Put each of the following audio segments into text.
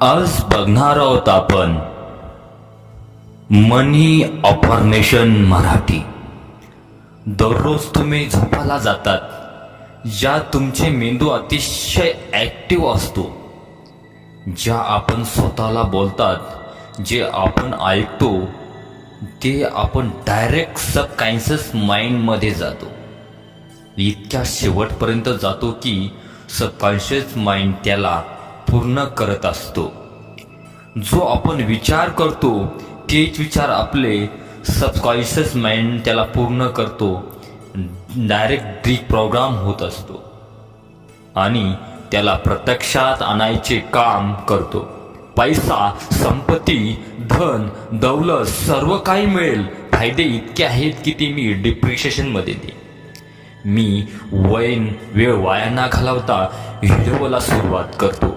आज बघणार आहोत आपण मनी अफर्मेशन मराठी. दररोज तुम्ही झोपायला जातात ज्या तुमचे मेंदू अतिशय ऍक्टिव्ह असतो, ज्या आपण स्वतःला बोलतात, जे आपण ऐकतो ते आपण डायरेक्ट सबकॉन्शियस माइंड मध्ये जातो. इतक्या शेवटपर्यंत जातो की सबकॉन्शियस माइंड त्याला पूर्ण करत असतो. जो आपण विचार करतो तेच विचार आपले सबकॉन्शियस माइंड त्याला पूर्ण करतो, डायरेक्ट डिप्रोग्राम होत असतो आणि त्याला प्रत्यक्षात आणायचे काम करतो. पैसा, संपत्ती, धन, दौलत सर्व काही मिळेल, फायदे इतके आहेत की ते मी डिप्रिशिएशन मध्ये दे. मी वेळ वाया न घालवता व्हिडिओला सुरुवात करतो.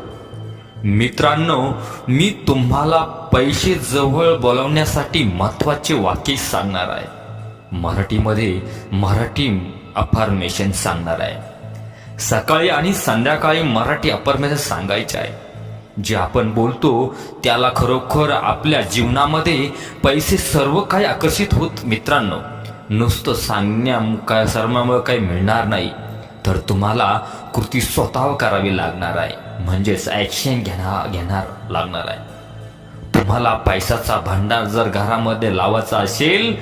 मित्रांनो, मी तुम्हाला पैसे जवळ बोलवण्यासाठी महत्वाचे वाक्य सांगणार आहे. मराठी अफर्मेशन सांगणार आहे. सकाळी आणि संध्याकाळी मराठी अफर्मेशन सांगायचे आहे. जे आपण बोलतो त्याला खरोखर आपल्या जीवनामध्ये पैसे सर्व काही आकर्षित होत. मित्रांनो, नुसतं सर्वांमुळे काही मिळणार नाही, तर तुम्हाला कृती स्वतः करावी लागणार आहे, म्हणजेच ऍक्शन घेणार लागणार आहे. तुम्हाला पैशाचा भंडार जर घरामध्ये लावायचा असेल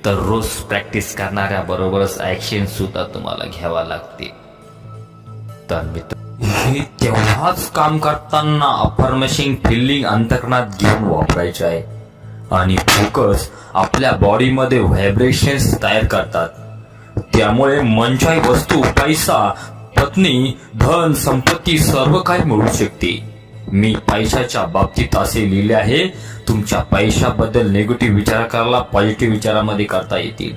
तर रोज प्रॅक्टिस करणाऱ्या बरोबरच ऍक्शन सुद्धा तुम्हाला घ्यावा लागते. तर मित्र, हे तेव्हाच काम करताना अफर्मेशन फिलिंग अंतर्कणात घेऊन वापरायचे आहे आणि फोकस आपल्या बॉडीमध्ये व्हायब्रेशन्स तयार करतात. त्यामुळे मनचाही वस्तू, पैसा, पत्नी, धन, संपत्ती सर्व काही मिळू शकते. मी पैशाच्या बाबतीत असे लिहिले आहे, तुमच्या पैशाबद्दल निगेटिव्ह विचार करायला पॉझिटिव्ह विचारामध्ये करता येतील.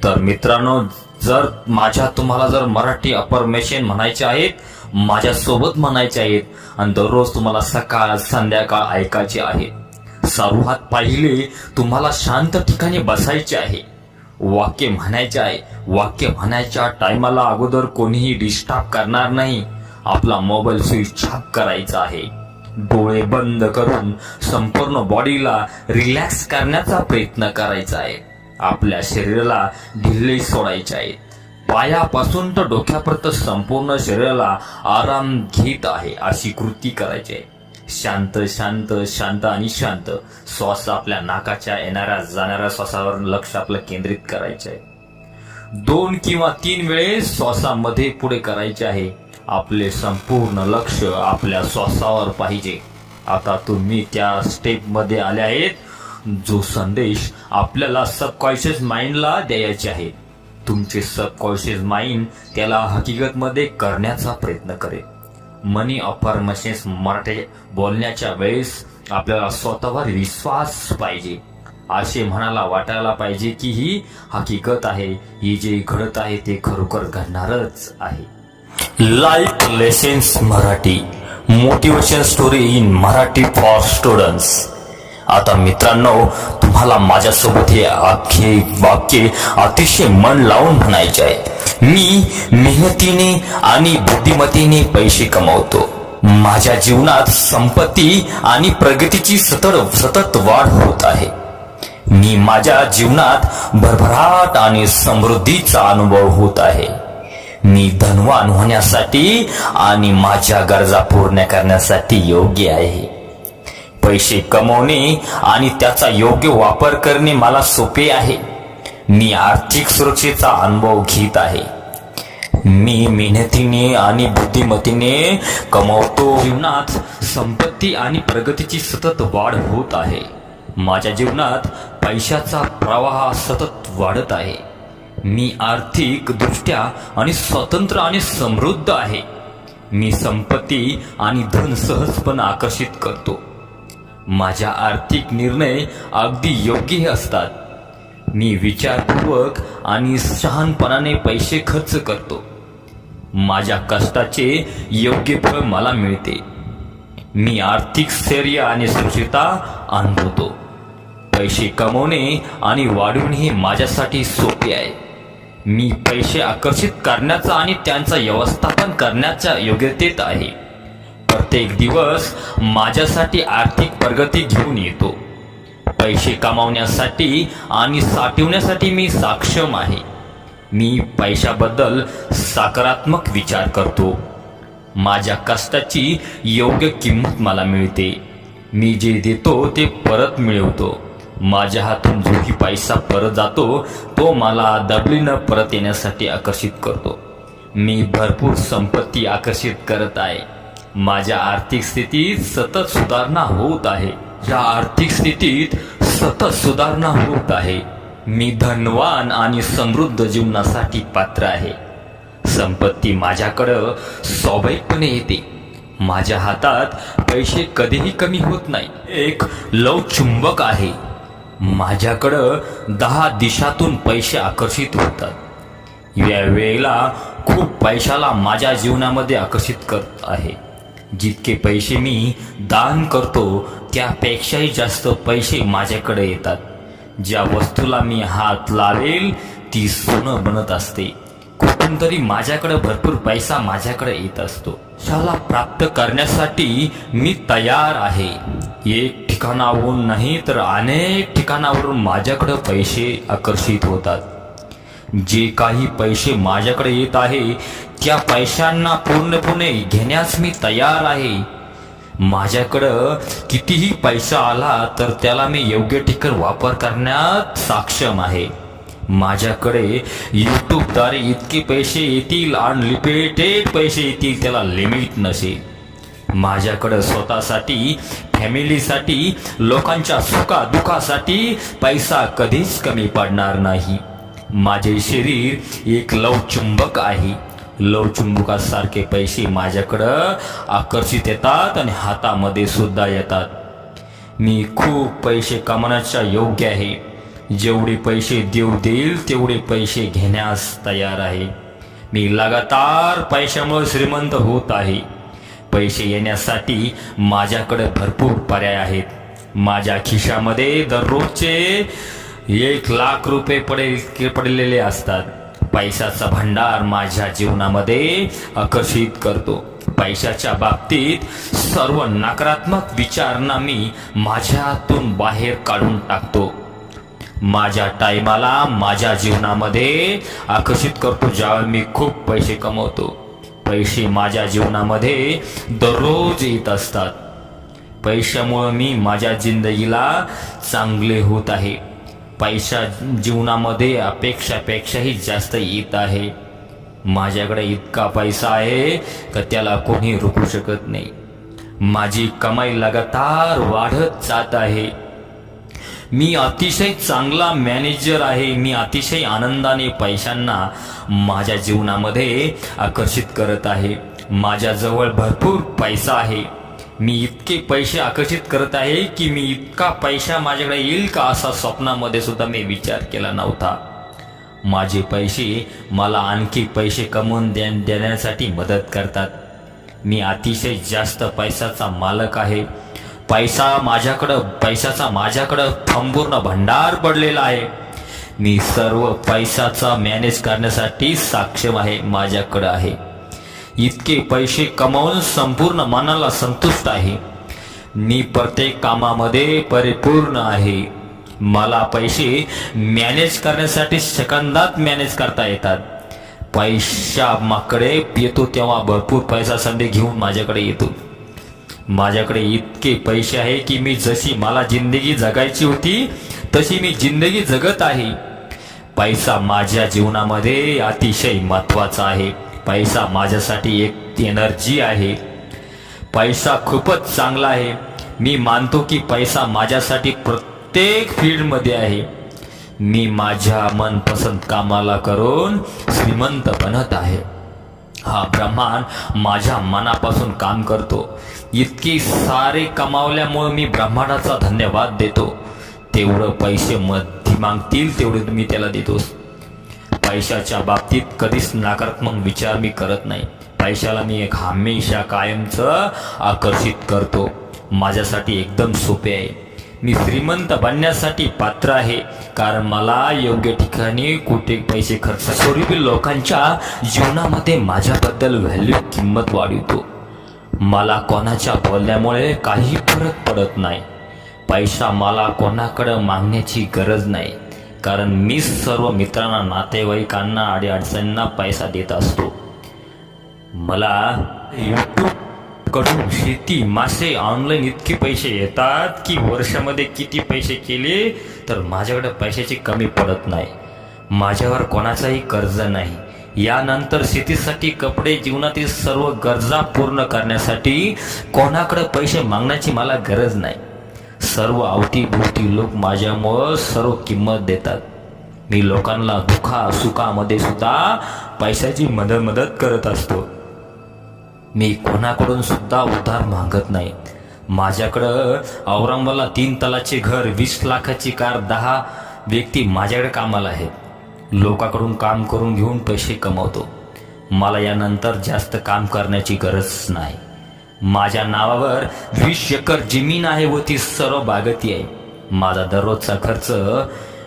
तर मित्रांनो, जर तुम्हाला जर मराठी अफर्मेशन म्हणायचे आहेत, माझ्यासोबत म्हणायचे आहेत आणि दररोज तुम्हाला सकाळ संध्याकाळ ऐकायचे आहे. सर्वात पहिले तुम्हाला शांत ठिकाणी बसायचे आहे. वाक्य म्हणायचे आहे. वाक्य म्हणायच्या टायमाला अगोदर कोणीही डिस्टर्ब करणार नाही. आपला मोबाईल स्विच ऑफ करायचा आहे. डोळे बंद करून संपूर्ण बॉडीला रिलॅक्स करण्याचा प्रयत्न करायचा आहे. आपल्या शरीराला ढिल्ले सोडायचे आहेत. पायापासून तर डोक्यापर्यंत संपूर्ण शरीराला आराम घेत आहे अशी कृती करायची आहे. शांत शांत शांत आणि शांत. श्वास आपल्या नाकाच्या येणाऱ्या जाणाऱ्या श्वासावर लक्ष आपलं केंद्रित करायचे आहे. 2 किंवा 3 वेळेस श्वासामध्ये पुढे करायचे आहे. आपले संपूर्ण लक्ष आपल्या श्वासावर पाहिजे. आता तुम्ही त्या स्टेप मध्ये आले आहेत. जो संदेश आपल्याला सबकॉन्शियस माइंडला द्यायचे आहे, तुमचे सबकॉन्शियस माइंड त्याला हकीकतमध्ये करण्याचा प्रयत्न करेल. मनी अफर्मेशन्स मराठी बोलण्याच्या वेळेस आपल्याला स्वतःवर विश्वास पाहिजे. असे म्हणायला वाटायला पाहिजे की ही हकीकत आहे, ही जे घडत आहे ते खरोखर घडणारच आहे. Life lessons Marathi, motivation story in Marathi for students. आता मित्रांनो, तुम्हाला माझ्यासोबत हे वाक्य अतिशय मन लावून म्हणायचे आहे. मी मेहनतीने आणि बुद्धिमत्तेने पैसे कमवतो. माझ्या जीवनात संपत्ती आणि प्रगतीची सतत वाढ होत आहे. मी माझ्या जीवनात भरभराट आणि समृद्धीचा अनुभव होत आहे. मी धनवान होण्यासाठी आणि माझ्या गरजा पूर्ण करण्यासाठी योग्य आहे. पैसे कमवणे आणि त्याचा योग्य वापर करणे मला सोपे आहे. मी आर्थिक सुरक्षेचा अनुभव घेत आहे. मी मेहनतीने आणि बुद्धिमत्तेने कमवतो. जीवनात संपत्ती आणि प्रगतीची सतत वाढ होत आहे. माझ्या जीवनात पैशाचा प्रवाह सतत वाढत आहे. मी आर्थिक दृष्ट्या आणि स्वतंत्र आणि समृद्ध आहे. मी संपत्ती आणि धन सहजपणे आकर्षित करतो. माझ्या आर्थिक निर्णय अगदी योग्य असतात. मी विचारपूर्वक आणि शहाणपणाने पैसे खर्च करतो. माझ्या कष्टाचे योग्य फळ मला मिळते. मी आर्थिक स्थैर्य आणि सुरक्षितता अनुभवतो. पैसे कमवणे आणि वाढवणे हे माझ्यासाठी सोपे आहे. मी पैसे आकर्षित करण्याचा आणि त्यांचा व्यवस्थापन करण्याच्या योग्यतेत आहे. प्रत्येक दिवस माझ्यासाठी आर्थिक प्रगती घेऊन येतो. पैसे कमावण्यासाठी आणि साठवण्यासाठी मी सक्षम आहे. मी पैशाबद्दल सकारात्मक विचार करतो. माझ्या कष्टाची योग्य किंमत मला मिळते. मी जे देतो ते परत मिळवतो. माझ्या हातून जोही पैसा परत जातो तो मला दबलीनं परत येण्यासाठी आकर्षित करतो. मी भरपूर संपत्ती आकर्षित करत आहे. माझ्या आर्थिक स्थितीत सतत सुधारणा होत आहे. या आर्थिक स्थितीत सतत सुधारणा होत आहे. मी धनवान आणि समृद्ध जीवनासाठी पात्र आहे. संपत्ती माझ्याकडं स्वाभाविकपणे येते. माझ्या हातात पैसे कधीही कमी होत नाही. एक लवचुंबक आहे. माझ्याकडं 10 दिशातून पैसे आकर्षित होतात. या वेळेला खूप पैशाला माझ्या जीवनामध्ये आकर्षित करत आहे. जितके पैसे मी दान करतो त्यापेक्षाही जास्त पैसे माझ्याकडे येतात. ज्या वस्तूला मी हात लावेल ती सोनं बनत असते. कुठून तरी माझ्याकडे भरपूर पैसा माझ्याकडे येत असतो. शाला प्राप्त करण्यासाठी मी तयार आहे. एक ठिकाणावरून नाही तर अनेक ठिकाणावरून माझ्याकडे पैसे आकर्षित होतात. जे काही पैसे माझ्याकडे येत आहे त्या पैशांना पूर्णपणे घेण्यास मी तयार आहे. माझ्याकडं कितीही पैसा आला तर त्याला मी योग्य ठिकाणी वापर करण्यात सक्षम आहे. माझ्याकडे यूट्यूबद्वारे इतके पैसे येतील, अनलिमिटेड पैसे येतील, त्याला लिमिट नसेल. माझ्याकडं स्वतःसाठी, फॅमिलीसाठी, लोकांच्या सुखादुखासाठी पैसा कधीच कमी पडणार नाही. माझे शरीर एक लवचुंबक आहे. लवचुंबकासारखे पैसे माझ्याकडं आकर्षित येतात आणि हातामध्ये सुद्धा येतात. मी खूप पैसे कमवण्याच्या योग्य आहे. जेवढे पैसे देव देईल तेवढे पैसे घेण्यास तयार आहे. मी लगातार पैशामुळे श्रीमंत होत आहे. पैसे येण्यासाठी माझ्याकडे भरपूर पर्याय आहेत. माझ्या खिशामध्ये दररोजचे 1,00,000 रुपये पडलेले असतात. पैशाचा भंडार माझ्या जीवनामध्ये आकर्षित करतो. पैशाच्या बाबतीत सर्व नकारात्मक विचारांना मी माझ्यातून बाहेर काढून टाकतो. माझ्या टाइमाला माझ्या जीवनामध्ये आकर्षित करतो. ज्यावेळी मी खूप पैसे कमवतो. पैसे माझ्या जीवनामध्ये दररोज येत असतात. पैशामुळे मी माझ्या जिंदगीला चांगले होत आहे. पैसा जीवनामध्ये अपेक्षापेक्षाही जास्त येत आहे. माझ्याकडे इतका पैसा आहे का त्याला कोणी रोखू शकत नाही. माझी कमाई लगातार वाढत जात आहे. मी अतिशय चांगला मॅनेजर आहे. मी अतिशय आनंदाने पैशांना माझ्या जीवनामध्ये आकर्षित करत आहे. माझ्याजवळ भरपूर पैसा आहे. मी इतके पैसे आकर्षित करत आहे की मी इतका पैसा माझ्याकडे येईल का असा स्वप्नामध्ये सुद्धा मी विचार केला नव्हता. माझे पैसे मला आणखी पैसे कमवून देण्यासाठी मदत करतात. मी अतिशय जास्त पैशाचा मालक आहे. पैशाचा माझ्याकडं संपूर्ण भंडार पडलेला आहे. मी सर्व पैशाचा मॅनेज करण्यासाठी सक्षम आहे. माझ्याकडे आहे. इतके पैसे कमावून संपूर्ण मनाला संतुष्ट आहे. मी प्रत्येक कामामध्ये परिपूर्ण आहे. मला पैसे मॅनेज करण्यासाठी सेकंदात मॅनेज करता येतात. पैशाकडे येतो तेव्हा भरपूर पैसा संधी घेऊन माझ्याकडे येतो. माझ्याकडे इतके पैसे आहे की मी जशी मला जिंदगी जगायची होती तशी मी जिंदगी जगत आहे. पैसा माझ्या जीवनामध्ये अतिशय महत्त्वाचा आहे. पैसा माझ्यासाठी एक एनर्जी आहे. पैसा खूपच चांगला आहे. मी मानतो की पैसा माझ्यासाठी प्रत्येक फील्डमध्ये आहे. मी माझ्या मनपसंत कामाला करून श्रीमंत बनत आहे. हा ब्रह्मांड माझ्या मनापासून काम करतो. इतकी सारे कमावल्यामुळे मी ब्रह्मांडाचा धन्यवाद देतो. तेवढं पैसे मागतील तेवढे मी त्याला देतो. पैशाच्या बाबतीत कधीच नकारात्मक विचार मी करत नाही. पैशाला मी एक हमेशा कायमचं आकर्षित करतो. माझ्यासाठी एकदम सोपे आहे. मी श्रीमंत बनण्यासाठी पात्र आहे कारण मला योग्य ठिकाणी कुठे पैसे खर्च स्वरूपी लोकांच्या जीवनामध्ये माझ्याबद्दल व्हॅल्यू किंमत वाढवतो. मला कोणाच्या बोलण्यामुळे काही फरक पडत नाही. पैसा मला कोणाकडं मागण्याची गरज नाही, कारण मी सर्व मित्रांना, नातेवाईकांना आणि अडचणींना पैसा देत असतो. मला यूट्यूब कडून शेती, मासे, ऑनलाईन इतके पैसे येतात की वर्षामध्ये किती पैसे केले तर माझ्याकडे पैशाची कमी पडत नाही. माझ्यावर कोणाचाही कर्ज नाही. यानंतर शेतीसाठी, कपडे, जीवनातील सर्व गरजा पूर्ण करण्यासाठी कोणाकडे पैसे मागण्याची मला गरज नाही. सर्व अवतीभोवती लोक माझ्यामुळं सर्व किंमत देतात. मी लोकांना सुखामध्ये सुद्धा पैशाची मदत करत असतो. मी कोणाकडून सुद्धा उधार मागत नाही. माझ्याकडं औरंगाबादला 3 तलाचे घर, 20 लाखाची कार, 10 व्यक्ती माझ्याकडे कामाला आहेत. लोकांकडून काम करून घेऊन पैसे कमवतो. मला यानंतर जास्त काम करण्याची गरज नाही. माझ्या नावावर 20 एकर जमीन आहे व ती सर्व बागायती आहे. माझा दररोजचा खर्च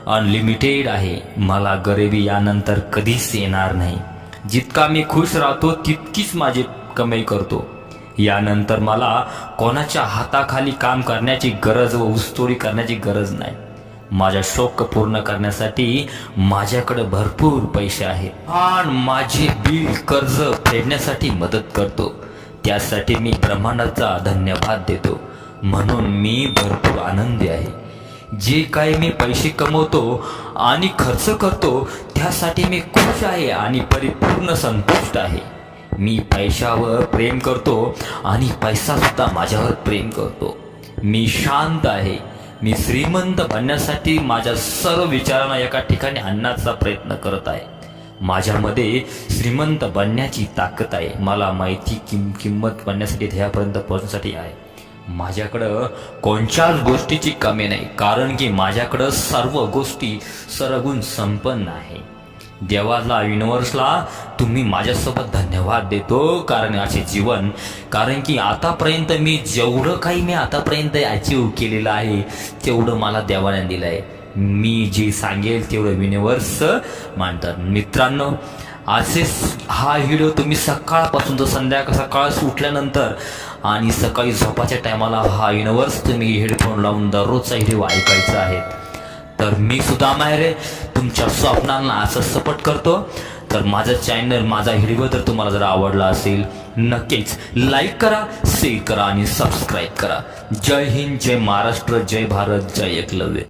अनलिमिटेड आहे. मला गरिबी यानंतर कधीच येणार नाही. जितका मी खुश राहतो तितकीच माझी कमाई करतो. यानंतर मला कोणाच्या हाताखाली काम करण्याची गरज व ऊसतोडी करण्याची गरज नाही. माझा शौक पूर्ण करण्यासाठी माझ्याकडे भरपूर पैसे आहेत आणि माझे बिल, कर्ज फेडण्यासाठी मदत करतो. त्यासाठी मी ब्रह्मांडाचा धन्यवाद देतो. म्हणून मी भरपूर आनंदी आहे. जे काही मी पैसे कमवतो आणि खर्च करतो त्यासाठी मी खुश आहे आणि परिपूर्ण संतुष्ट आहे. मी पैशावर प्रेम करतो आणि पैसा सुद्धा माझ्यावर प्रेम करतो. मी शांत आहे. मी श्रीमंत बनण्यासाठी माझ्या सर्व विचारांना एका ठिकाणी आणण्याचा प्रयत्न करत आहे. माझ्यामध्ये श्रीमंत बनण्याची ताकद आहे. मला माहिती किंमत बनण्यासाठी, ध्येयापर्यंत पोहोचण्यासाठी आहे. माझ्याकडं कोणत्याच गोष्टीची कमी नाही, कारण की माझ्याकडं सर्व गोष्टी सरगुण संपन्न आहे. देवाला, युनिव्हर्सला तुम्ही माझ्यासोबत धन्यवाद देतो, कारण असे जीवन, कारण की आतापर्यंत मी जेवढं काही मी आतापर्यंत अचीव केलेलं आहे तेवढं मला देवाने दिलं आहे. मी जे सांगेल तेवढं युनिव्हर्स मानतात. मित्रांनो, असेच हा व्हिडिओ तुम्ही सकाळपासून तर सकाळ उठल्यानंतर आणि सकाळी झोपाच्या टायमाला हा युनिव्हर्स तुम्ही हेडफोन लावून दररोजचा व्हिडिओ ऐकायचा आहे. तर मी सुद्धा माहेर तुमच्या स्वप्नांना असं सपोर्ट करतो. तर माझं चॅनल, माझा व्हिडिओ जर तुम्हाला जर आवडला असेल नक्कीच लाईक करा, शेअर करा आणि सबस्क्राईब करा. जय हिंद, जय महाराष्ट्र, जय भारत, जय एकलव्य.